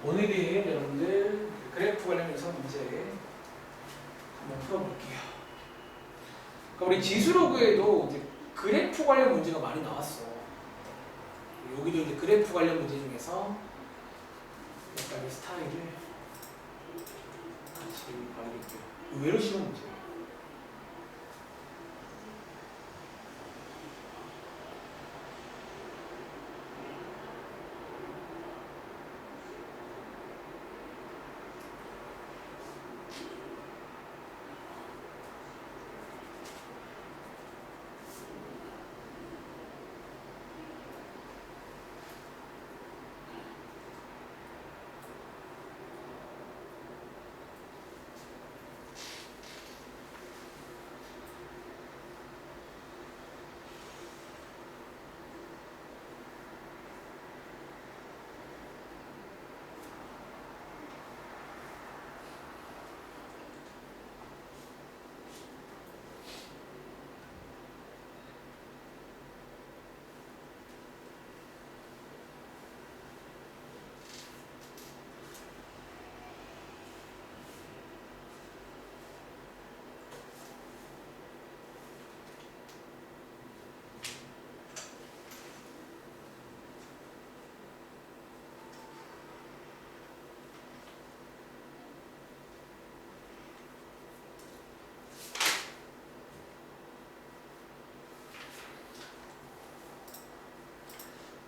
오늘은 여러분들 그래프 관련해서 문제 한번 풀어볼게요. 그러니까 우리 지수로그에도 이제 그래프 관련 문제가 많이 나왔어. 여기도 이제 그래프 관련 문제 중에서 약간의 스타일을 같이 봐야겠고요. 의외로 쉬운 문제예요.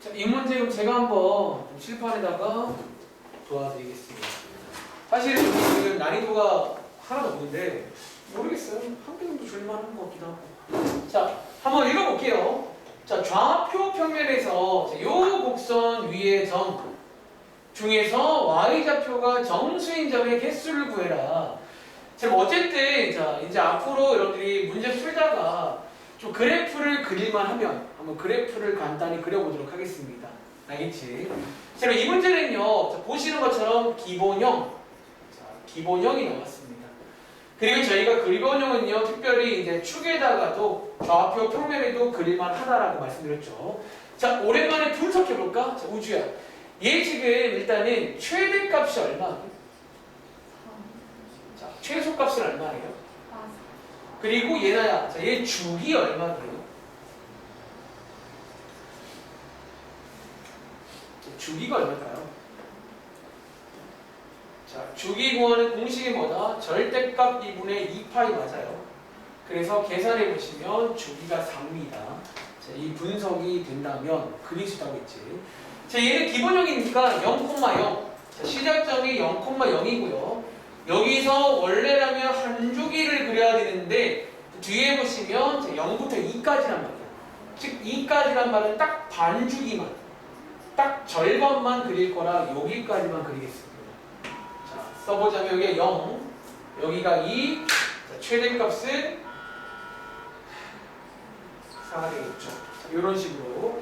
자, 이 문제 그럼 제가 한번 칠판에다가 도와드리겠습니다. 사실 지금 난이도가 하나도 없는데 모르겠어요. 한 개 정도 줄만한 것 같기도 하고. 자, 한번 읽어볼게요. 자, 좌표 평면에서 이 곡선 위의 점 중에서 y좌표가 정수인 점의 개수를 구해라. 자, 어쨌든 자 이제 앞으로 여러분들이 문제 풀다가 좀 그래프를 그릴만 하면 한번 그래프를 간단히 그려보도록 하겠습니다. 알겠지? 자, 이 문제는요, 자, 보시는 것처럼 기본형, 자, 기본형이 나왔습니다. 그리고 저희가 기본형은요, 특별히 이제 축에다가도 좌표 평면에도 그릴만 하다라고 말씀드렸죠. 자, 오랜만에 분석해볼까? 자, 우주야. 얘 지금 일단은 최대값이 얼마? 자, 최소값은 얼마예요? 그리고 얘나야, 자, 얘 주기 얼마예요? 주기가 얼마일까요? 자, 주기 구하는 공식이 뭐다? 절대값 2분의 2파이 맞아요. 그래서 계산해 보시면 주기가 4입니다. 자, 이 분석이 된다면 그릴 수 있다고 했지. 자, 얘는 기본형이니까 0,0. 자, 시작점이 0,0이고요. 여기서 원래라면 한 주기를 그려야 되는데 뒤에 보시면 0부터 2까지란 말이야. 즉 2까지란 말은 딱 반주기만, 딱 절반만 그릴 거라 여기까지만 그리겠습니다. 자, 써보자면 여기가 0, 여기가 2, 자, 최대값은 4가 되겠죠. 자, 이런 식으로.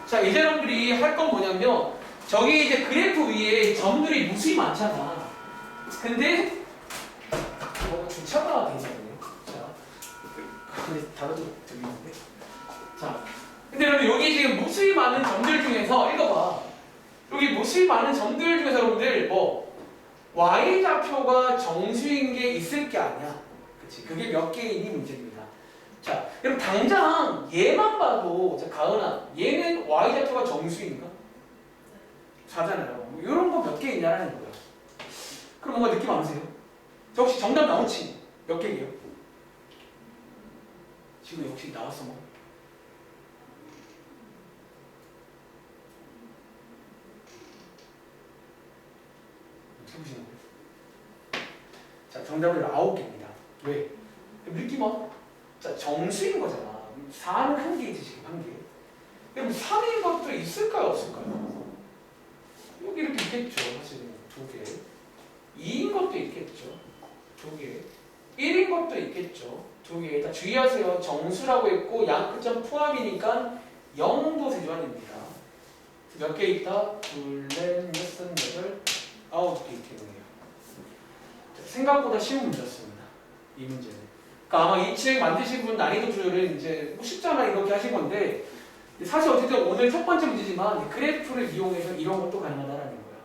자, 이제 여러분들이 할 건 뭐냐면 저기 이제 그래프 위에 점들이 무수히 많잖아. 근데 뭐가 주차가 되잖아요. 자, 근데 다르도 들리는데. 자, 근데 여러분 여기 지금 무수히 많은 점들 중에서 읽어봐. 여기 무수히 많은 점들 중에서 여러분들 뭐 y좌표가 정수인 게 있을 게 아니야. 그치? 그게 몇 개이니 문제입니다. 자, 그럼 당장 얘만 봐도, 자, 가은아, 얘는 y좌표가 정수인가? 4잖아요. 뭐 이런 거 몇 개 있냐라는 거야. 그럼 뭔가 느낌 안 오세요? 저 혹시 정답 나오지? 몇 개예요? 지금 역시 나왔어 뭐. 어떻게 보시는 거예요? 자, 정답은 9개입니다. 왜? 느낌 와? 자, 정수인 거잖아. 4는 한 개이지, 지금 한 개. 그럼 3인 것도 있을까요, 없을까요? 여기 이렇게 있겠죠, 사실은. 2개. 2인 것도 있겠죠. 2개. 1인 것도 있겠죠. 2개. 다 주의하세요. 정수라고 했고 양끝점 포함이니까 0도 세조안입니다. 몇 개 있다? 2, 4, 6, 7, 8, 9개 있겠네요. 생각보다 쉬운 문제였습니다. 이 문제는. 그러니까 아마 이 책 만드신 분 난이도 조절은 이제 뭐 쉽잖아 이렇게 하신 건데 사실 어쨌든 오늘 첫 번째 문제지만 그래프를 이용해서 이런 것도 가능하다라는 거야.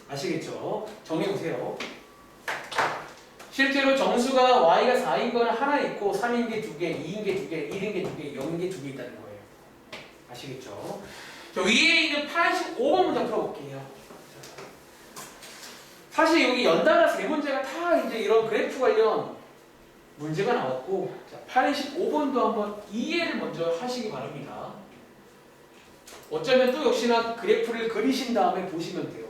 아시겠죠? 정해보세요. 실제로 정수가 y가 4인 거는 하나 있고 3인 게 2개, 2인 게 2개, 1인 게 2개, 0인 게 2개 있다는 거예요. 아시겠죠? 저 위에 있는 85번 문장 풀어볼게요. 사실 여기 연달아 세 문제가 다 이제 이런 그래프 관련 문제가 나왔고, 자, 85번도 한번 이해를 먼저 하시기 바랍니다. 어쩌면 또 역시나 그래프를 그리신 다음에 보시면 돼요.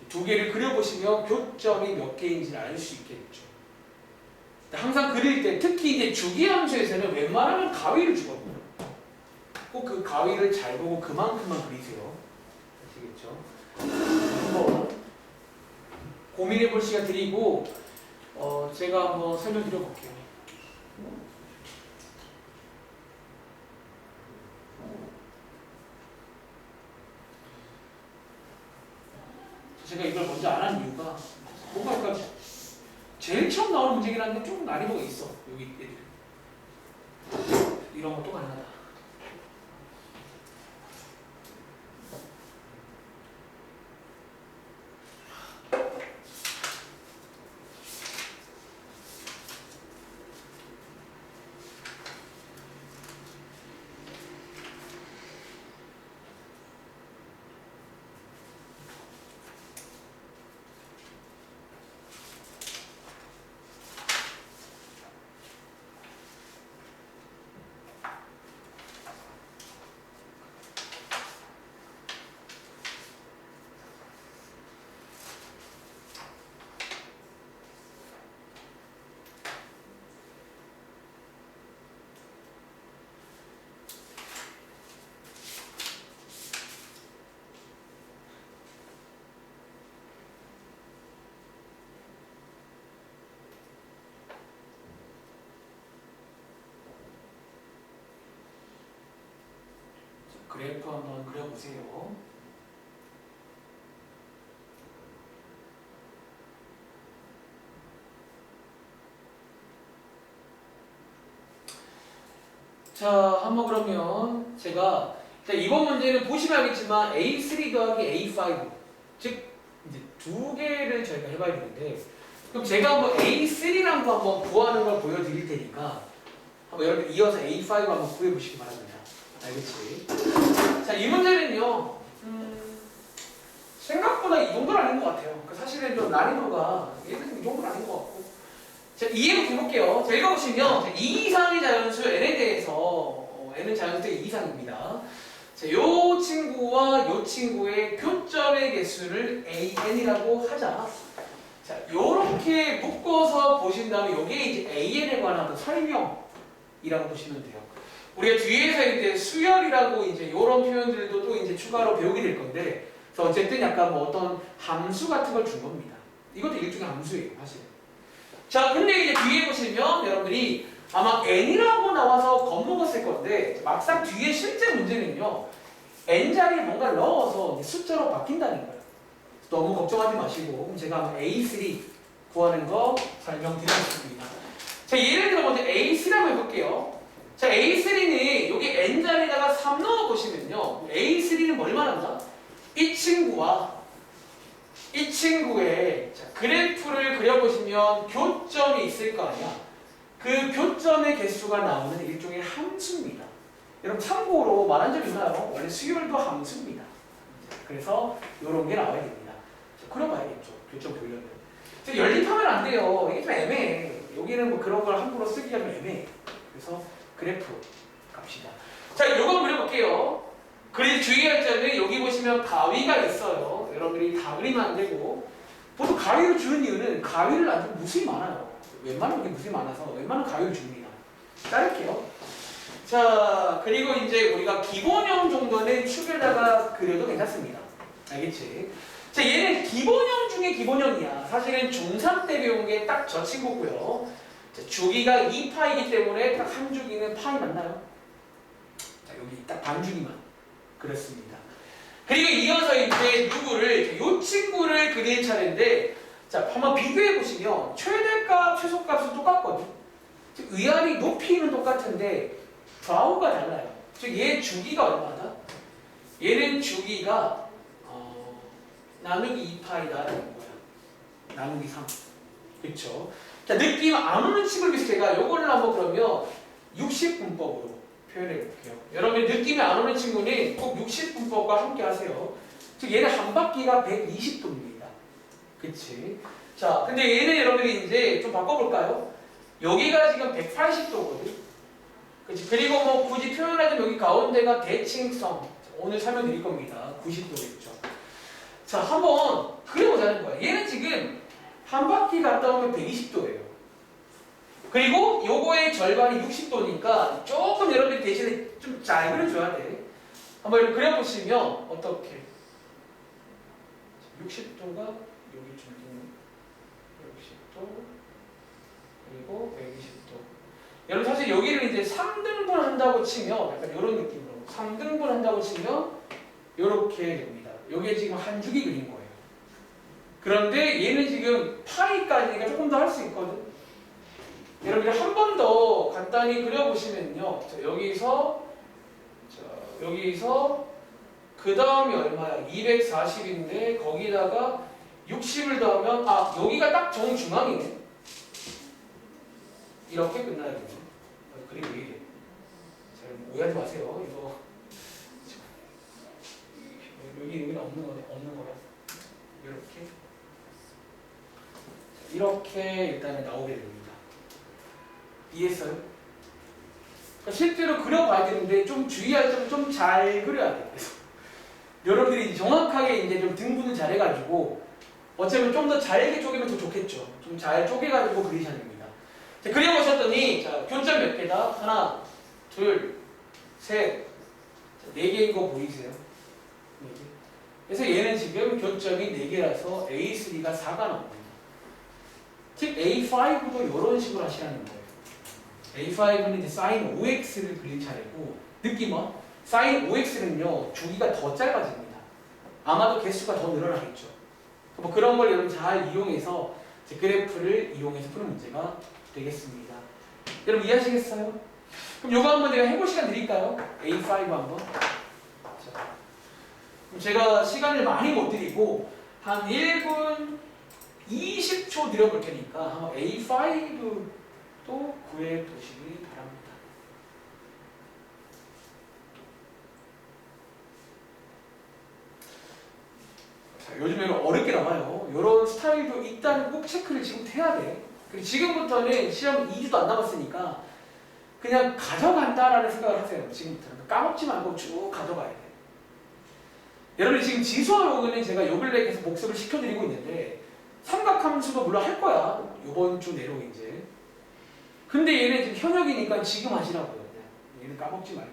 두 개를 그려보시면 교점이 몇 개인지를 알 수 있겠죠. 항상 그릴 때 특히 이제 주기함수에서는 웬만하면 가위를 주거든요. 꼭 그 가위를 잘 보고 그만큼만 그리세요. 아시겠죠? 한번 고민해 볼 시간 드리고 제가 한번 설명드려 볼게요. 제가 이걸 먼저 안 한 이유가 뭔가 약간 제일 처음 나오는 문제긴 한데 좀 난이도가 있어. 여기 애들 이런 것도 가능하다. 그래프 한번 그려보세요. 자, 한번 그러면 제가 일단 이번 문제는 보시면 알겠지만 A3 더하기 A5 즉 이제 두 개를 저희가 해봐야 되는데 그럼 제가 한번 A3란 거 한번 구하는 걸 보여드릴 테니까 한번 여러분 이어서 A5 한번 구해보시기 바랍니다. 알겠지? 자, 이 문제는요 생각보다 이 정도는 아닌 것 같아요. 사실은 좀 난이도가 얘는 이 정도는 아닌 것 같고 자, 이해부터 해볼게요. 자, 읽어보시면 2 이상의 자연수 n에 대해서 n은 자연수의 2 이상입니다. 자, 요 친구와 요 친구의 교점의 개수를 an이라고 하자. 자, 요렇게 묶어서 보신 다음에 요게 이제 an에 관한 설명이라고 보시면 돼요. 우리가 뒤에서 이제 수열이라고 이제 요런 표현들도 또 이제 추가로 배우게 될 건데, 그래서 어쨌든 약간 뭐 어떤 함수 같은 걸 준 겁니다. 이것도 일종의 함수예요, 사실. 자, 근데 이제 뒤에 보시면 여러분들이 아마 n이라고 나와서 겁먹었을 건데 막상 뒤에 실제 문제는요 n자리에 뭔가 넣어서 숫자로 바뀐다는 거예요. 너무 걱정하지 마시고 그럼 제가 한번 A3 구하는 거 설명드리겠습니다. 자, 예를 들어 먼저 A3라고 해볼게요. 자, A3는 여기 n자리에다가 3 넣어보시면요 A3는 뭘 말한다? 이 친구와 이 친구의 그래프를 그려보시면 교점이 있을 거 아니야. 그 교점의 개수가 나오는 일종의 함수입니다. 여러분 참고로 말한 적 있나요? 원래 수열도 함수입니다. 그래서 이런 게 나와야 됩니다. 그려봐야겠죠. 교점 보려면. 연립하면 안 돼요. 이게 좀 애매해. 여기는 뭐 그런 걸 함부로 쓰기 하면 애매해. 그래서 그래프 갑시다. 자, 이거 그려볼게요. 그래서 주의할 점은 여기 보시면 가위가 있어요. 여러분들이 다 그리면 안 되고 보통 가위를 주는 이유는 가위를 안 주면 무수히 많아요. 웬만하면 이게 무수히 많아서 웬만하면 가위를 줍니다. 자를게요. 자, 그리고 이제 우리가 기본형 정도는 축에다가 그려도 괜찮습니다. 알겠지? 자, 얘는 기본형 중에 기본형이야. 사실은 중3 때 배운 게 딱 저 친구고요. 자, 주기가 2파이기 때문에 딱 한 주기는 파이 맞나요? 자, 여기 딱 반주기만 그렇습니다. 그리고 이어서 이제 누구를 이 친구를 그릴 차례인데 자, 한번 비교해 보시면 최대값, 최소값은 똑같거든요. 즉 위아래 높이는 똑같은데 좌우가 달라요. 즉 얘 주기가 얼마다? 얘는 주기가 나누기 2파이다라는 거야. 나누기 3. 그쵸? 자, 느낌 안 오는 친구를 위해서 제가 요거를 한번 그러면 60분법으로 표현해 볼게요. 여러분 느낌이 안 오는 친구는 꼭 60분법과 함께 하세요. 즉 얘는 한 바퀴가 120도입니다. 그치? 자, 근데 얘는 여러분들이 이제 좀 바꿔볼까요? 여기가 지금 180도거든. 그치? 그리고 뭐 굳이 표현하자면 여기 가운데가 대칭성. 오늘 설명드릴 겁니다. 90도겠죠. 자, 한번 그려보자는 거야. 얘는 지금 한 바퀴 갔다 오면 120도예요. 그리고 요거의 절반이 60도니까 조금 여러분들이 대신에 좀 잘 그려줘야 돼. 한번 이렇게 그려보시면 어떻게 60도가 여기 좀 60도 그리고 120도. 여러분 사실 여기를 이제 3등분 한다고 치면 약간 이런 느낌으로 3등분 한다고 치면 이렇게 됩니다. 여기에 지금 한 줄기 그린 거예요. 그런데 얘는 지금 파이까지니까 조금 더 할 수 있거든. 여러분들 한 번 더 간단히 그려보시면요. 자, 여기서 그 다음이 얼마야? 240인데 거기다가 60을 더하면 여기가 딱 정중앙이네. 이렇게 끝나야 되네. 그리고 이게 잘 오해하지 마세요. 이거 여기는 없는 거야. 이렇게 일단은 나오게 됩니다. 이해했어요? 그러니까 실제로 그려봐야 되는데 좀 주의할 점은 좀 잘 그려야 돼요. 그래서 여러분들이 정확하게 이제 좀 등분을 잘 해가지고 어쩌면 좀 더 잘게 쪼개면 더 좋겠죠. 좀 잘 쪼개가지고 그리셔야 됩니다. 자, 그려보셨더니 자, 교점 몇 개다? 하나, 둘, 셋, 네 개인 거 보이세요? 네 개. 그래서 얘는 지금 교점이 4개라서 A3가 4가 나옵니다. 즉 A5도 이런 식으로 하시라는 거예요. A5는 이제 sin 5x를 그릴 차례고 느낌은 sin 5x는요 주기가 더 짧아집니다. 아마도 개수가 더 늘어나겠죠. 뭐 그런 걸 여러분 잘 이용해서 그래프를 이용해서 푸는 문제가 되겠습니다. 여러분 이해하시겠어요? 그럼 요거 한번 내가 해볼 시간 드릴까요? A5 한번. 자, 그럼 제가 시간을 많이 못 드리고 한 1분 20초 드려볼 테니까 한번 A5도 구해 보시기 바랍니다. 자, 요즘에는 어렵게 나와요. 이런 스타일도 일단 꼭 체크를 지금부터 해야 돼. 그리고 지금부터는 시험 2주도 안 남았으니까 그냥 가져간다라는 생각을 하세요. 지금부터는 까먹지 말고 쭉 가져가야 돼. 여러분 지금 지수화로는 제가 요 근래 계속 복습을 시켜드리고 있는데 삼각함수도 물론 할 거야. 요번 주 내로 이제. 근데 얘네 지금 현역이니까 지금 하시라고요. 얘는 까먹지 말고.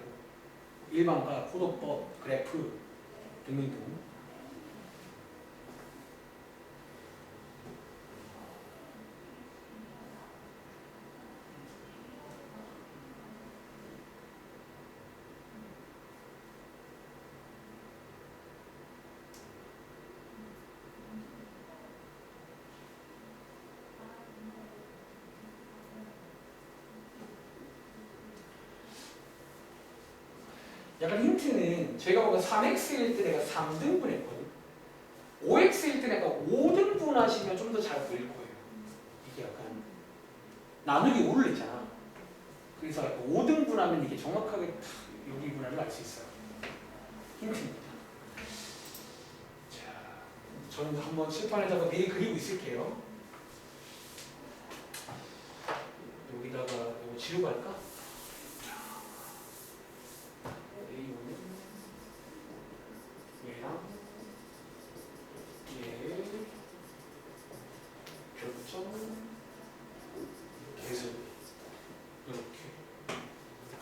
일반과 포도법, 그래프 등등등. 약간 힌트는 저희가 보면 3x일 때 내가 3등분 했거든. 5x일 때 내가 5등분 하시면 좀 더 잘 보일 거예요. 이게 약간 나누기 5를 했잖아. 그래서 5등분 하면 이게 정확하게 여기 분할을 알 수 있어요. 힌트입니다. 자, 저는 한번 칠판에다가 미리 그리고 있을게요. 여기다가 이거 지우고 할까? 계속 이렇게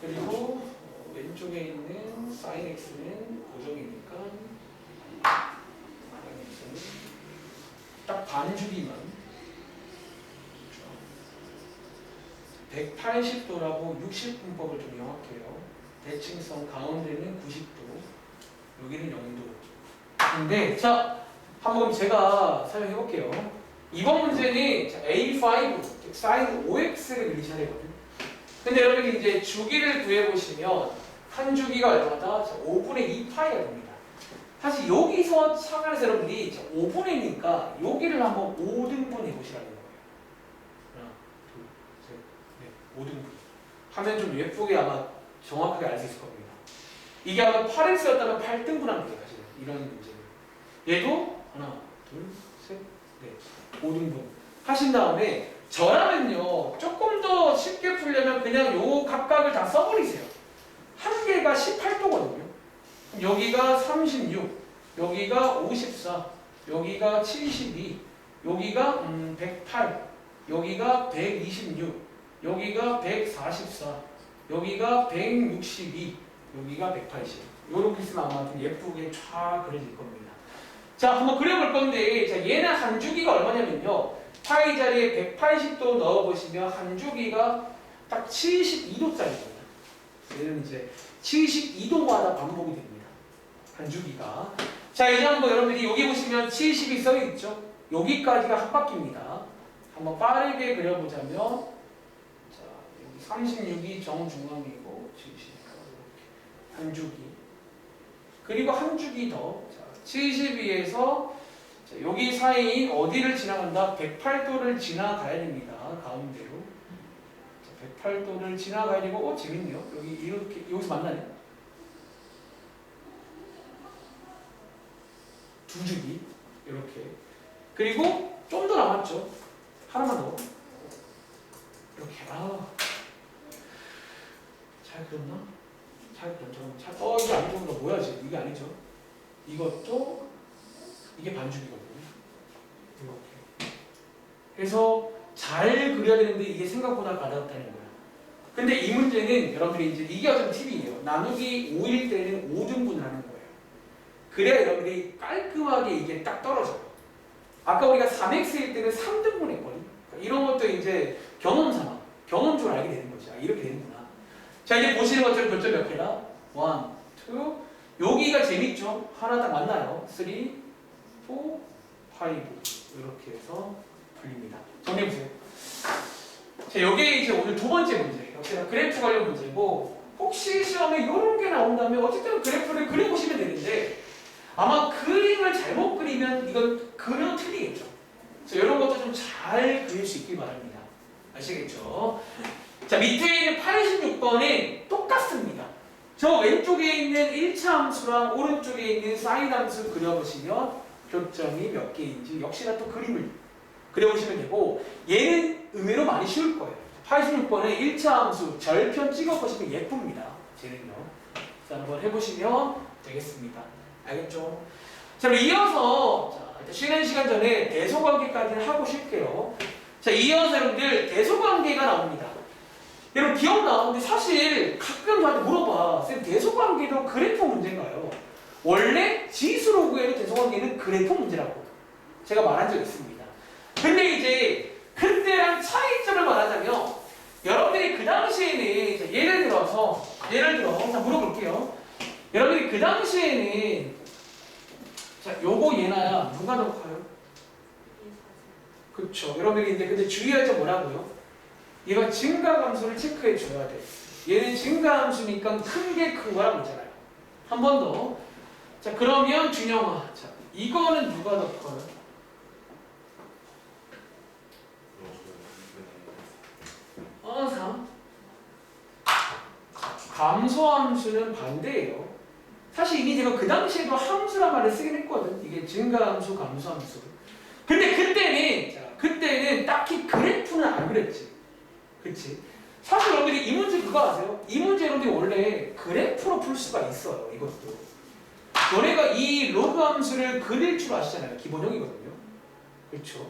그리고 왼쪽에 있는 sin x는 고정이니까 sin x는 딱 반주기만 180도라고 60분법을 좀 명확해요. 대칭성 가운데는 90도 여기는 0도. 근데 자 한번 제가 설명해 볼게요. 이번 문제는 A5, 즉 sin 5x를 그리셔야 되거든요. 근데 여러분이 이제 주기를 구해보시면 한 주기가 얼마다? 5분의 2파이가 됩니다. 사실 여기서 상관에서 여러분들이 5분의 1이니까 여기를 한번 5등분 해보시라는 거예요. 하나, 둘, 셋, 넷, 5등분. 하면 좀 예쁘게 아마 정확하게 알 수 있을 겁니다. 이게 아마 8x였다면 8등분 하면 돼요, 사실은. 이런 문제는. 얘도 하나, 둘, 셋, 넷, 5등분. 하신 다음에 저라면요, 조금 더 쉽게 풀려면 그냥 요 각각을 다 써버리세요. 한 개가 18도거든요. 여기가 36, 여기가 54, 여기가 72, 여기가 108, 여기가 126, 여기가 144, 여기가 162, 여기가 180. 요렇게 있으면 아마 좀 예쁘게 쫙 그려질 겁니다. 자, 한번 그려볼 건데, 자, 얘는 한 주기가 얼마냐면요. 파이 자리에 180도 넣어보시면 한 주기가 딱 72도짜리입니다. 얘는 이제 72도마다 반복이 됩니다. 한 주기가. 자, 이제 한번 여러분들이 여기 보시면 70이 써있죠? 여기까지가 한 바퀴입니다. 한번 빠르게 그려보자면, 자, 여기 36이 정중앙이고, 70가 이렇게 한 주기. 그리고 한 주기 더. 자, 72에서 여기 사이인 어디를 지나간다? 108도를 지나가야 됩니다. 가운데로. 108도를 지나가야 되고, 재밌네요. 여기 이렇게, 여기서 만나네. 두 주기. 이렇게. 그리고 좀 더 남았죠. 하나만 더. 이렇게. 잘 그렸나? 잘 그렸죠. 이게 아니죠. 뭐야, 지금? 이게 아니죠. 이것도, 이게 반주기거든요. 이렇게. 그래서 잘 그려야 되는데 이게 생각보다 가볍다는 거야. 근데 이 문제는 여러분들이 이제 이게 어떤 팁이에요. 나누기 5일 때는 5등분을 하는 거예요. 그래야 여러분들이 깔끔하게 이게 딱 떨어져요. 아까 우리가 3x일 때는 3등분 했거든요. 이런 것도 이제 경험 삼아, 경험적으로 알게 되는 거지. 이렇게 되는구나. 자, 이제 보시는 것처럼 교점 몇 개다? 1, 2. 여기가 재밌죠? 하나 딱 만나요. 3, 4, 5. 이렇게 해서 풀립니다. 정리해보세요. 자, 요게 이제 오늘 두 번째 문제. 역시나 그래프 관련 문제고, 혹시 시험에 이런 게 나온다면 어쨌든 그래프를 그려보시면 되는데, 아마 그림을 잘못 그리면 이건 그려 틀리겠죠. 그래서 이런 것도 좀 잘 그릴 수 있길 바랍니다. 아시겠죠? 자, 밑에 있는 86번은 똑같습니다. 저 왼쪽에 있는 1차 함수랑 오른쪽에 있는 사인 함수 그려보시면 교점이 몇 개인지 역시나 또 그림을 그려보시면 되고, 얘는 의외로 많이 쉬울 거예요. 86번에 1차 함수 절편 찍어보시면 예쁩니다. 쟤는요. 그래서 한번 해보시면 되겠습니다. 알겠죠? 자, 그럼 이어서 쉬는 시간 전에 대소관계까지는 하고 쉴게요. 자, 이어서 여러분들 대소관계가 나옵니다. 여러분 기억나? 근데 사실 가끔 저한테 물어봐. 쌤, 대소관계도 그래프 문제인가요? 원래 지수로 구해도 대소관계는 그래프 문제라고 제가 말한 적이 있습니다. 근데 이제 그때랑 차이점을 말하자면, 여러분들이 그 당시에는 예를 들어 자, 물어볼게요. 여러분들이 그 당시에는 자, 요거 얘나야 누가 더 커요? 그쵸. 여러분들이 이제 근데 주의할 점 뭐라고요? 얘가 증가함수를 체크해 줘야 돼. 얘는 증가함수니까 큰 게 큰 거라고 했잖아요. 한 번 더. 자, 그러면 준영아, 자, 이거는 누가 더 커요? 감소함수는 반대예요. 사실 이미 제가 그 당시에도 함수란 말을 쓰긴 했거든. 이게 증가함수, 감소함수. 근데 그때는 딱히 그래프는 안 그랬지. 그치? 사실 여러분들이 이 문제 그거 아세요? 이 문제 여러분들이 원래 그래프로 풀 수가 있어요. 이것도. 너네가 이 로그 함수를 그릴 줄 아시잖아요. 기본형이거든요. 그렇죠?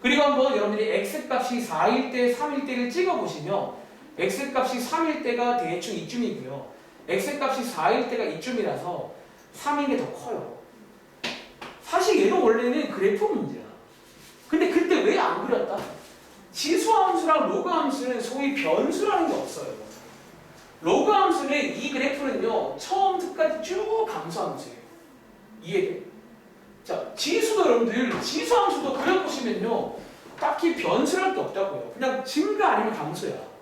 그리고 한번 여러분들이 x값이 4일 때, 3일 때를 찍어보시면 x값이 3일 때가 대충 이쯤이고요. x값이 4일 때가 이쯤이라서 3인 게 더 커요. 사실 얘는 원래는 그래프 문제야. 근데 그때 왜 안 그렸다? 지수함수랑 로그함수는 소위 변수라는 게 없어요. 로그함수는 이 그래프는요, 처음부터까지 쭉 감소함수예요. 이해돼? 자, 지수도 여러분들, 지수함수도 그려보시면요, 딱히 변수랄 게 없다고요. 그냥 증가 아니면 감소야.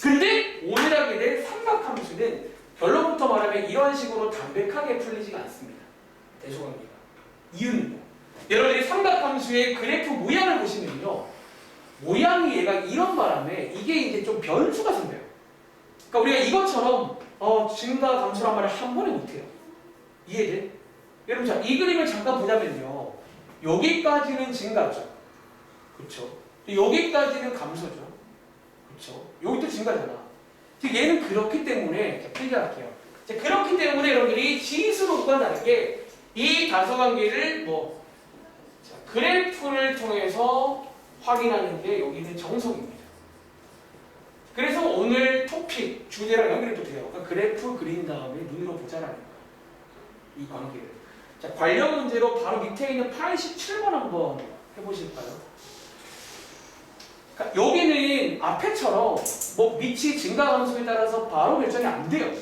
근데 오늘 하게 될 삼각함수는 결론부터 말하면 이런 식으로 담백하게 풀리지가 않습니다. 대소관계가. 이유는요. 여러분들이 삼각함수의 그래프 모양을 보시면요. 모양이 얘가 이런 바람에 이게 이제 좀 변수가 생겨요. 그러니까 우리가 이것처럼 증가 감소란 말을 한 번에 못해요. 이해돼? 여러분 자, 이 그림을 잠깐 보자면요. 여기까지는 증가죠. 그렇죠? 여기까지는 감소죠. 그렇죠? 여기도 증가잖아. 즉 얘는 그렇기 때문에 자, 필기할게요. 자, 그렇기 때문에 여러분들이 지수로과 다르게 이 다소관계를 자, 그래프를 통해서 확인하는 게 여기는 정석입니다. 그래서 오늘 토픽 주제랑 연결해도 돼요. 그러니까 그래프 그린 다음에 눈으로 보자라는 거예요. 이 관계를. 자, 관련 문제로 바로 밑에 있는 87번 한번 해보실까요? 그러니까 여기는 앞에처럼 밑이 증가 감소에 따라서 바로 결정이 안 돼요.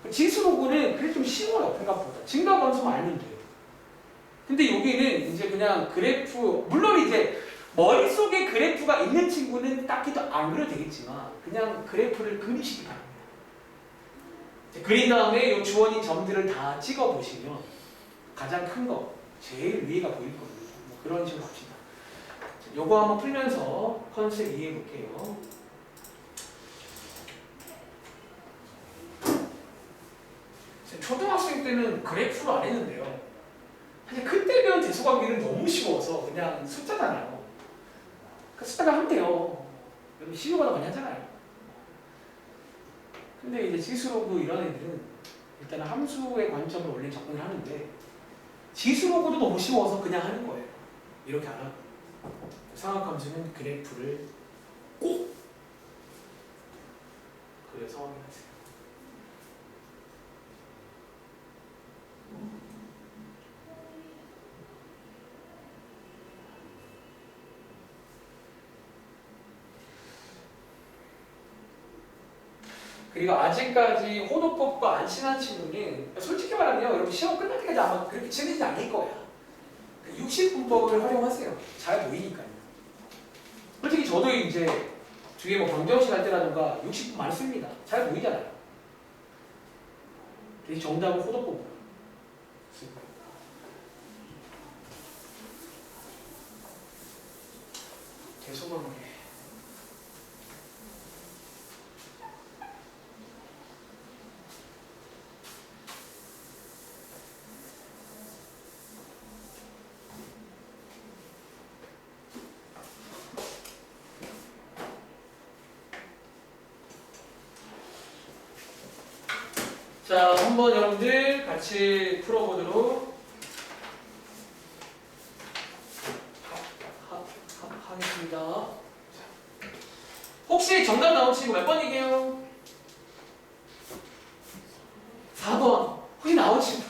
지수로그는 그래 좀 쉬워요. 생각보다. 증가 감소만 알면 돼요. 근데 여기는 이제 그냥 그래프, 물론 이제 머릿속에 그래프가 있는 친구는 딱히 더 안 그려도 되겠지만 그냥 그래프를 그리시기 바랍니다. 그린 다음에 이 주어진 점들을 다 찍어 보시면 가장 큰 거, 제일 위에가 보일 겁니다. 그런 식으로 합시다. 요거 한번 풀면서 컨셉 이해해 볼게요. 초등학생 때는 그래프로 안 했는데요. 사실 그때 배운 대소관계는 너무 쉬워서 그냥 숫자잖아요. 그 숫자가 한대요. 여러분 시효가다 많이 하잖아요. 근데 이제 지수로그 이런 애들은 일단 함수의 관점을 원래 접근을 하는데 지수로그도 너무 쉬워서 그냥 하는 거예요. 이렇게 안 하고. 상학함수는 그래프를 꼭 그래서 확인하세요. 그리고 아직까지 호도법과 안 친한 친구는 솔직히 말하면 여러분 시험 끝날 때까지 아마 그렇게 친해지지 않을 거야. 60분법을 활용하세요. 잘 보이니까요. 솔직히 저도 이제 뒤에 방정식 할 때라든가 60분 많이 씁니다. 잘 보이잖아요. 대신 정답은 호도법으로. 대소관계. 자, 한번 여러분들 같이 풀어보도록 하겠습니다. 혹시 정답 나온 친구 몇 번이게요? 4번. 혹시 나온 친구?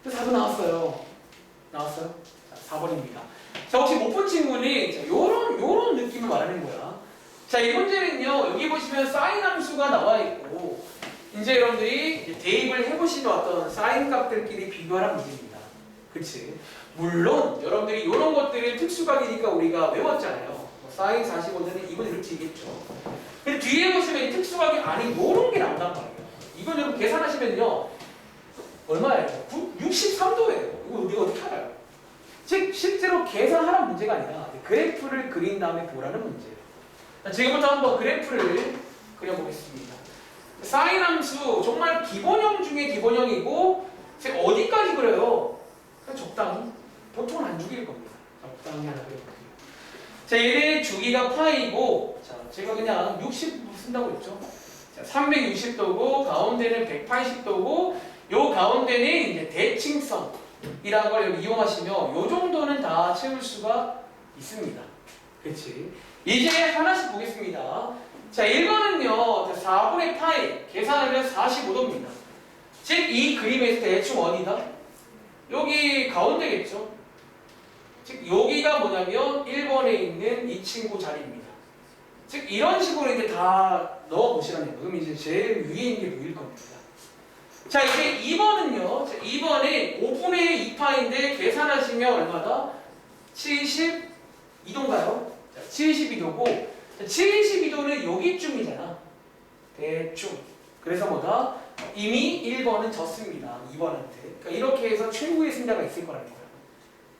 4번 나왔어요. 나왔어요? 자, 4번입니다. 자, 혹시 못 본 친구는 요런 느낌을 말하는 거야. 자, 이 문제는요, 여기 보시면 사인 함수가 나와 있고, 이제 여러분들이 대입을 해보시는 어떤 사인 값들끼리 비교하는 문제입니다. 그치? 물론 여러분들이 이런 것들은 특수각이니까 우리가 외웠잖아요. 사인 45도는 이건 이렇게 되겠죠. 근데 뒤에 보시면 이 특수각이 아닌 이런 게 나온단 말이에요. 이건 여러분 계산하시면요. 얼마예요? 63도예요. 이거 우리가 어떻게 알아요? 즉 실제로 계산하라는 문제가 아니라 그래프를 그린 다음에 보라는 문제예요. 자, 지금부터 한번 그래프를 그려보겠습니다. 사인 함수 정말 기본형 중에 기본형이고 제가 어디까지 그려요? 그냥 적당히. 보통은 안 죽일 겁니다. 적당히 하나 그려볼게요. 자, 얘의 주기가 파이고, 자, 제가 그냥 60 쓴다고 했죠. 자, 360도고 가운데는 180도고 요 가운데는 이제 대칭성이라는 걸 이용하시면 요 정도는 다 채울 수가 있습니다. 그렇지? 이제 하나씩 보겠습니다. 자, 1번은요, 4분의 파이, 계산하면 45도입니다. 즉, 이 그림에서 대충 어디다? 여기 가운데겠죠? 즉, 여기가 뭐냐면 1번에 있는 이 친구 자리입니다. 즉, 이런 식으로 이제 다 넣어보시라는 거예요. 그럼 이제 제일 위에 있는 게 보일 겁니다. 자, 이제 2번은요, 2번은 5분의 2파인데 계산하시면 얼마다? 72도인가요? 자, 72도고, 72도는 여기쯤이잖아. 대충. 그래서 뭐다? 이미 1번은 졌습니다. 2번한테. 그러니까 이렇게 해서 최후의 승자가 있을 거라는 거예요.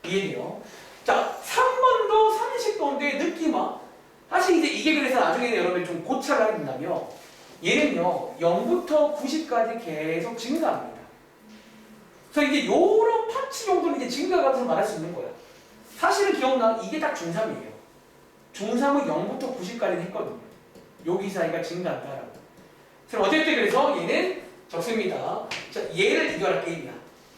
이해돼요? 자, 3번도 30도인데 느낌 와. 사실 이제 이게 그래서 나중에는 여러분이 좀 고찰을 하게 된다면 얘는요 0부터 90까지 계속 증가합니다. 그래서 이제 요런 파츠 정도는 이제 증가가 말할 수 있는 거예요. 사실은 기억나 이게 딱 중3이에요. 중3은 0부터 90까지는 했거든요. 여기 사이가 증가한다라고. 그럼 어쨌든 그래서 얘는 적습니다. 자, 얘를 이겨라 게임이야.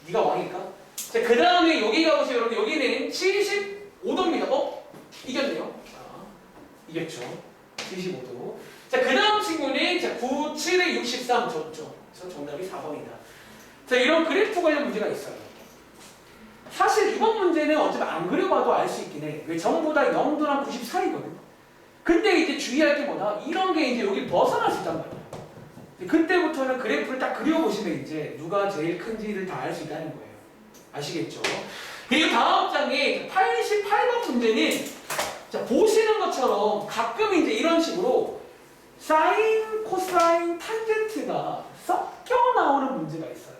네가 왕일까? 자, 그 다음에 여기 가보세요. 여러분 여기는 75도입니다. 이겼네요. 자, 이겼죠. 75도. 자, 그 다음 친구는 자, 9, 7에 63 줬죠. 그래서 정답이 4번이다. 자, 이런 그래프 관련 문제가 있어요. 사실 이번 문제는 어차피 안 그려봐도 알 수 있긴 해. 왜 전부 다 0도랑 90 사이거든. 근데 이제 주의할 게 뭐냐? 이런 게 이제 여기 벗어날 수 있단 말이야. 그때부터는 그래프를 딱 그려보시면 이제 누가 제일 큰지를 다 알 수 있다는 거예요. 아시겠죠? 그리고 다음 장에 88번 문제는 자, 보시는 것처럼 가끔 이제 이런 식으로 사인, 코사인, 탄젠트가 섞여 나오는 문제가 있어요.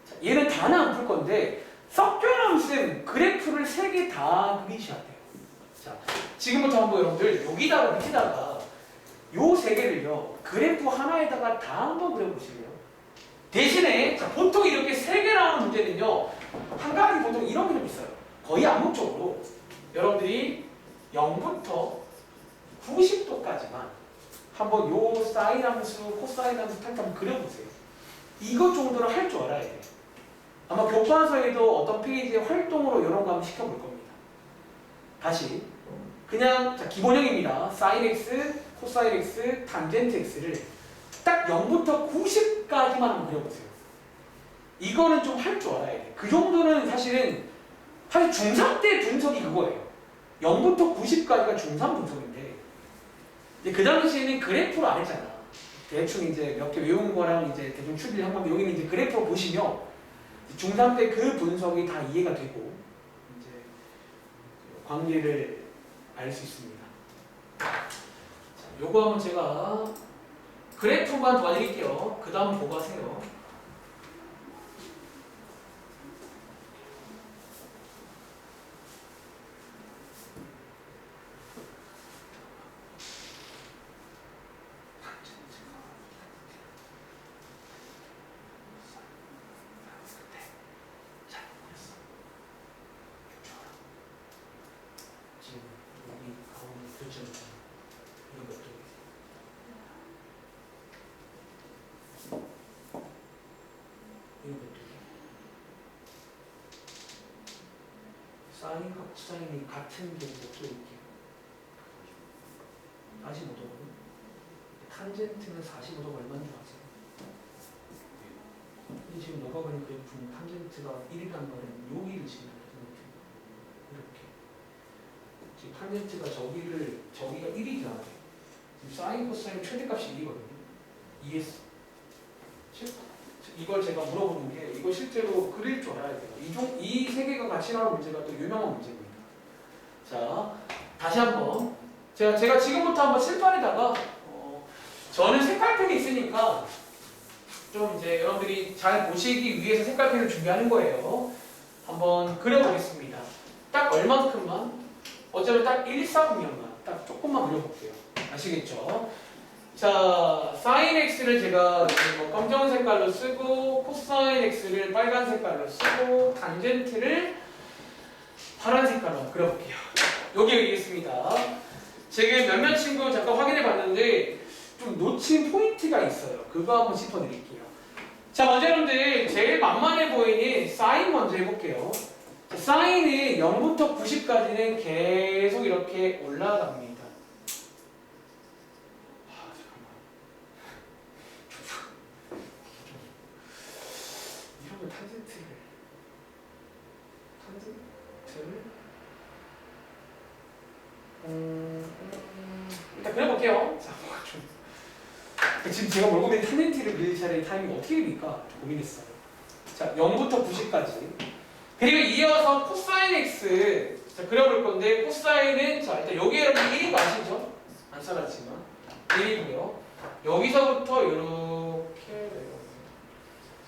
자, 얘는 다는 안 풀 건데 섞여 나오는 셈 그래프를 3개 다 그리셔야 돼요. 자, 지금부터 한번 여러분들 여기다가 밑에다가 요 3개를요 그래프 하나에다가 다 한번 그려보실래요? 대신에 자, 보통 이렇게 3개 나오는 문제는요 한 가지 보통 이런 게 좀 있어요. 거의 암묵적으로 여러분들이 0부터 90도까지만 한번 요 사인 함수, 코사인 함수 한번 그려보세요. 이것 정도는 할 줄 알아야 돼요. 아마 교과서에도 어떤 페이지에 활동으로 이런 거 한번 시켜볼 겁니다. 다시 그냥 자, 기본형입니다. 사인 x, 코사인 x, 탄젠트 x를 딱 0부터 90까지만 한번 그려보세요. 이거는 좀 할 줄 알아야 돼. 그 정도는 사실 중3 때 분석이 그거예요. 0부터 90까지가 중3 분석인데 그 당시에는 그래프로 안 했잖아. 대충 이제 몇 개 외운 거랑 이제 대충 추리를 한 건데 여기는 이제 그래프로 보시면 중3 때 그 분석이 다 이해가 되고 이제 관계를 알 수 있습니다. 자, 요거 한번 제가 그래프만 도와드릴게요. 그 다음 보고 하세요. 사인과 코사인이 같은 게 몇 도일게요? 45도거든요. 탄젠트는 45도가 얼마인 줄 아세요? 지금 너가 그린 그래프는 탄젠트가 1이라는 말은 여기를 지금 이렇게 지금 탄젠트가 저기가 1이잖아요. 지금 사인 코사인 최대값이 1이거든요. 이해했어? 이걸 제가 물어보는 게 이거 실제로 그릴 줄 알아야 돼요. 이 세 개가 같이 나오는 문제가 또 유명한 문제입니다. 자, 다시 한번 제가 지금부터 한번 칠판에다가 저는 색깔펜이 있으니까 좀 이제 여러분들이 잘 보시기 위해서 색깔펜을 준비하는 거예요. 한번 그려보겠습니다. 딱 얼만큼만 어차피 딱 1, 4분면만 딱 조금만 그려볼게요. 아시겠죠? 자, 사인 x를 제가 뭐 검정 색깔로 쓰고 코사인 x를 빨간 색깔로 쓰고 탄젠트를 파란 색깔로 그려볼게요. 여기 있겠습니다. 지금 몇몇 친구 잠깐 확인해 봤는데 좀 놓친 포인트가 있어요. 그거 한번 짚어드릴게요. 자, 먼저 여러분들 제일 만만해 보이는 사인 먼저 해볼게요. 자, 사인은 0부터 90까지는 계속 이렇게 올라갑니다. 일단 그려볼게요. 자, 지금 제가 몰고 있는 탄젠트를 그릴 차례의 타이밍이 어떻게 됩니까? 좀 고민했어요. 자, 0부터 90까지. 그리고 이어서 코사인 x. 자, 그려볼 건데, 코사인은, 자, 일단 여기 여러분 1인 거 아시죠? 안 써놨지만. 1이고요. 여기서부터 이렇게 내려옵니다.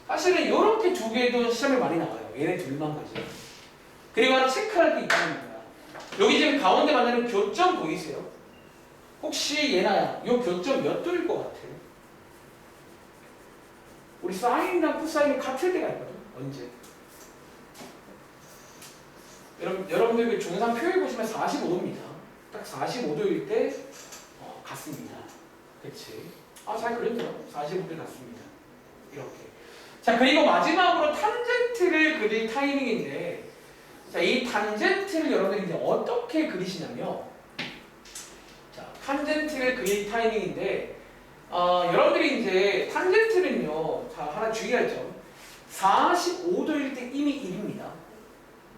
사실은 이렇게 두 개도 시험에 많이 나와요. 얘네 둘만 가지고. 그리고 하나 체크할 게 있다는 거야. 여기 지금 가운데 만나는 교점 보이세요? 혹시 얘나야, 이 교점 몇 도일 것 같아요? 우리 사인이랑 코사인이 같을 때가 있거든. 언제? 여러분들 그 중상 표에 보시면 45도입니다. 딱 45도일 때 같습니다. 그치? 잘 그렸죠? 45도 같습니다. 이렇게. 자, 그리고 마지막으로 탄젠트를 그릴 타이밍인데, 자, 이 탄젠트를 여러분들이 이제 어떻게 그리시냐면, 자, 탄젠트를 그릴 타이밍인데, 여러분들이 이제 탄젠트는요, 자, 하나 주의할 점, 45도일 때 이미 1입니다.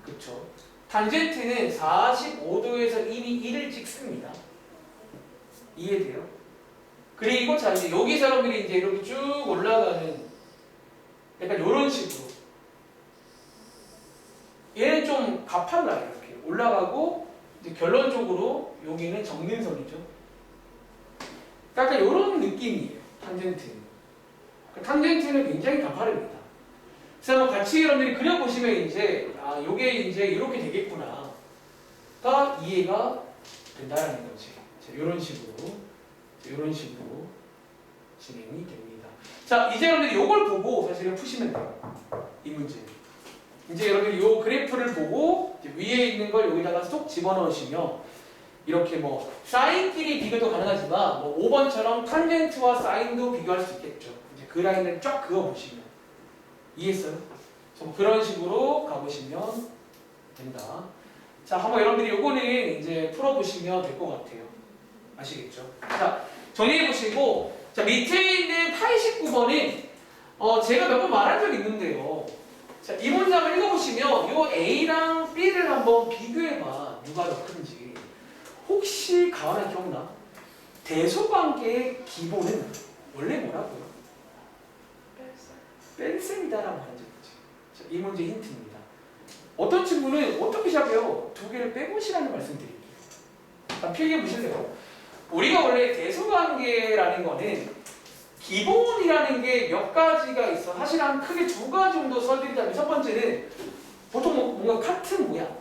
그쵸? 탄젠트는 45도에서 이미 1을 찍습니다. 이해돼요? 그리고 자, 이제 여기 사람들이 이제 이렇게 쭉 올라가는 약간 이런 식으로. 얘는 좀 가팔라요. 이렇게 올라가고, 이제 결론적으로 여기는 정근선이죠. 약간 이런 느낌이에요. 탄젠트는. 탄젠트는 굉장히 가파릅니다. 그래서 한번 같이 여러분들이 그려보시면 이제 요게 이제 이렇게 되겠구나가 이해가 된다라는 거지. 이런 식으로 진행이 됩니다. 자, 이제 여러분들이 요걸 보고 사실은 푸시면 돼요. 이 문제. 이제 여러분들이 요 그래프를 보고 이제 위에 있는 걸 여기다가 쏙 집어넣으시면 이렇게 뭐 사인끼리 비교도 가능하지만 뭐 5번처럼 탄젠트와 사인도 비교할 수 있겠죠. 이제 그 라인을 쫙 그어보시면 이해했어요? 그런 식으로 가보시면 된다. 자, 한번 여러분들이 요거는 이제 풀어보시면 될 것 같아요. 아시겠죠? 자, 정리해보시고, 자, 밑에 있는 89번은, 제가 몇 번 말한 적이 있는데요. 자, 이 문장을 읽어보시면, 요 A랑 B를 한번 비교해봐. 누가 더 큰지. 혹시 가만히 기억나? 대소관계의 기본은 원래 뭐라고요? 뺄셈이다라고 하는 적이지. 자, 이 문제 힌트입니다. 어떤 친구는 어떻게 시작해요? 두 개를 빼보시라는 말씀 드릴게요. 자, 필기해 보실래요? 우리가 원래 대소관계라는 거는 기본이라는 게 몇 가지가 있어. 사실 한 크게 두 가지 정도 설명드리자면 첫 번째는 보통 뭔가 같은 모양.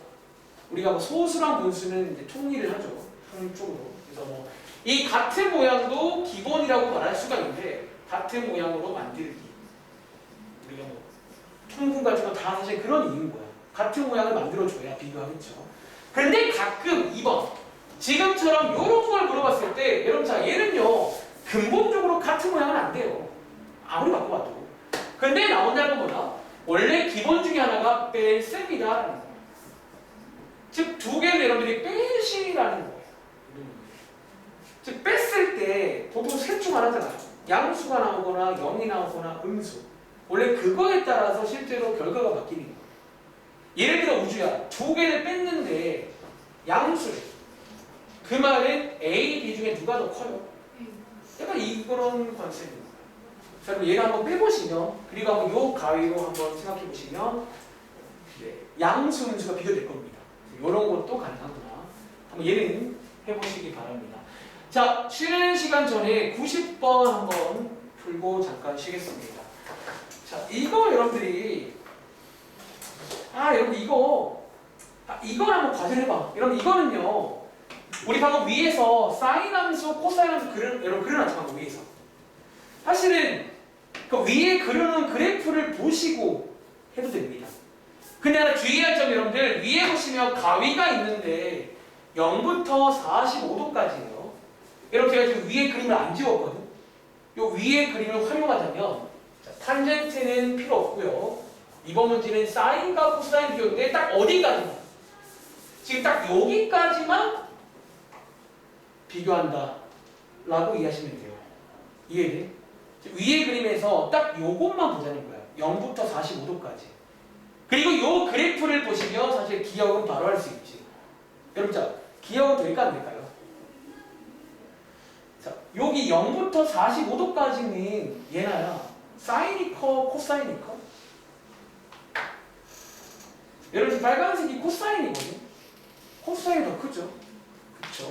우리가 뭐 소수랑 분수는 이제 통일을 하죠. 한쪽으로. 그래서 뭐 이 같은 모양도 기본이라고 말할 수가 있는데 같은 모양으로 만들기. 우리가 뭐 통분 같은 거 다 사실 그런 이유인 거야. 같은 모양을 만들어줘야 비교하겠죠. 근데 가끔 2번 지금처럼 이런 걸 물어봤을 때 여러분 자 얘는요 근본적으로 같은 모양은 안 돼요. 아무리 바꿔봐도. 근데 나온다는 건 뭐다? 원래 기본 중에 하나가 뺄셈이다라는 거예요. 즉 두 개를 여러분들이 빼시라는 거예요. 즉 뺐을 때 보통 셋 중 하나잖아요. 양수가 나오거나 0이 나오거나 음수. 원래 그거에 따라서 실제로 결과가 바뀌는 거예요. 예를 들어 우주야 두 개를 뺐는데 양수래. 그 말은 A, B 중에 누가 더 커요? 약간 이런 컨셉입니다. 자, 그럼 얘를 한번 빼보시면 그리고 한번 요 가위로 한번 생각해보시면 양수, 음수가 비교될 겁니다. 이런 것도 가능하구나. 한번 얘는 해보시기 바랍니다. 자, 쉬는 시간 전에 90번 한번 풀고 잠깐 쉬겠습니다. 자, 이거 여러분들이 여러분 이걸 한번 과제를 해봐. 여러분 이거는요 우리 방금 위에서 사인 함수, 코사인 함수 여러분 그려놨잖아. 위에서 사실은 그 위에 그려놓은 그래프를 보시고 해도 됩니다. 근데 하나 주의할 점 여러분들 위에 보시면 가위가 있는데 0부터 45도까지예요. 여러분 제가 지금 위에 그림을 안 지웠거든. 요 위에 그림을 활용하자면 탄젠트는 필요 없고요. 이번 문제는 사인과 코사인 비교인데 딱 어디까지만 지금 딱 여기까지만 비교한다 라고 이해하시면 돼요. 이해돼? 위에 그림에서 딱 요것만 보자는 거야. 0부터 45도까지. 그리고 요 그래프를 보시면 사실 기억은 바로 할 수 있지. 여러분 자 기억은 될까 안 될까요? 자 여기 0부터 45도까지는 얘나야 사인이 커 코사인이 커? 여러분 빨간색이 코사인이거든요. 코사인이 더 크죠? 그쵸?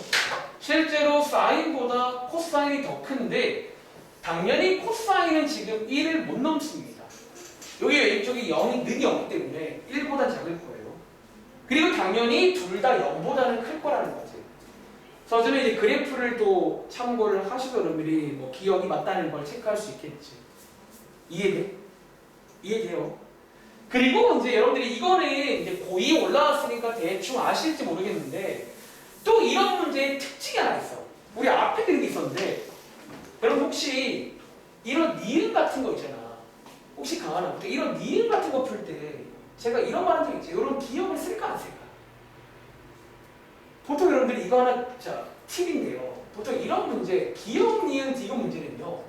실제로 사인보다 코사인이 더 큰데 당연히 코사인은 지금 1을 못 넘습니다. 여기 왼쪽이 0이 능이 없기 때문에 1보다 작을 거예요. 그리고 당연히 둘 다 0보다는 클 거라는 거지. 그래서 어쩌면 이제 그래프를 또 참고를 하시고 여러분들이 뭐 기억이 맞다는 걸 체크할 수 있겠지. 이해돼? 이해돼요? 그리고 이제 여러분들이 이거는 이제 고2 올라왔으니까 대충 아실지 모르겠는데 또 이런 문제의 특징이 하나 있어. 우리 앞에 그런 게 있었는데 여러분 혹시 이런 니은 같은 거 있잖아. 혹시 강하나? 이런 니은 같은 거 풀 때 제가 이런 말 한 적 있지. 이런 기억을 쓸까 안 쓸까? 보통 여러분들이 이거 하나 자 팁인데요. 보통 이런 문제 기억, 니은, 디귿 문제는요.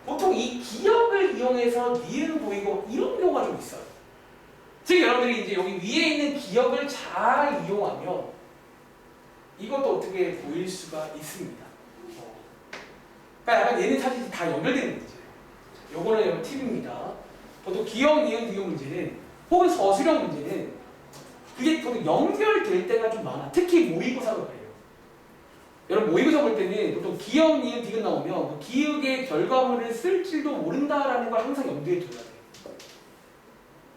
보통 이 기억을 이용해서 니은 보이고 이런 경우가 좀 있어요. 즉 여러분들이 이제 여기 위에 있는 기억을 잘 이용하면 이것도 어떻게 보일 수가 있습니다. 그러니까 약간 얘는 사실 다 연결되는 문제예요. 요거는 여러분 팁입니다. 보통 기억, 니은, 디귿 문제는 혹은 서술형 문제는 그게 보통 연결될 때가 좀 많아. 특히 모의고사가 그래요. 여러분 모의고사 볼 때는 보통 기억, 니은, 디귿 나오면 그 기억의 결과물을 쓸지도 모른다라는 걸 항상 염두에 둬야 돼요.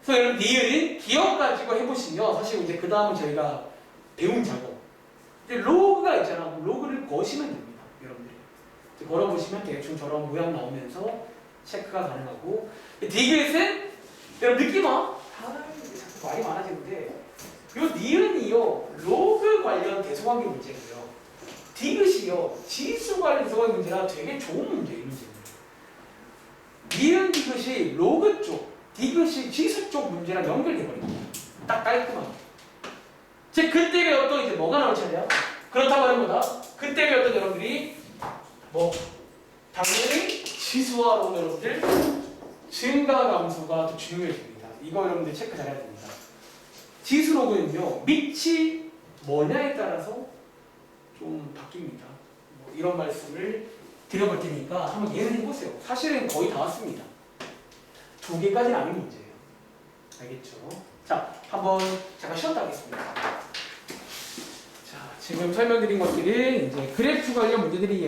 그래서 여러분 니은은 기억 가지고 해보시면 사실 이제 그 다음은 저희가 배운 작업. 이제 로그가 있잖아. 로그를 거시면 됩니다. 여러분들이. 걸어보시면 대충 저런 모양 나오면서 체크가 가능하고 디귿은 여러분 느낌아 자꾸 말이 많아지는데 요 니은이요 로그 관련 대소관계 문제고요. 디귿이요 지수 관련 대소관계 문제라 되게 좋은 문제예요. 이 문제는. 니은 디귿이 로그 쪽, 디귿이 지수 쪽 문제랑 연결돼 버립니다. 딱 깔끔하게. 즉 그때 배웠던 이제 뭐가 나올 차례야? 그렇다고 하는 거다. 그때 배웠던 여러분들이 뭐 당연히 지수와 로그 여러분들 증가 감소가 더 중요해집니다. 이거 여러분들 체크 잘해야 됩니다. 지수 로그는요 밑이 뭐냐에 따라서 좀 바뀝니다. 뭐 이런 말씀을 드려볼 테니까 한번 예를 해보세요. 사실은 거의 다 왔습니다. 2개까지는 아닌 문제예요. 알겠죠? 자, 한번 잠깐 쉬었다 하겠습니다. 자, 지금 설명드린 것들이 이제 그래프 관련 문제들이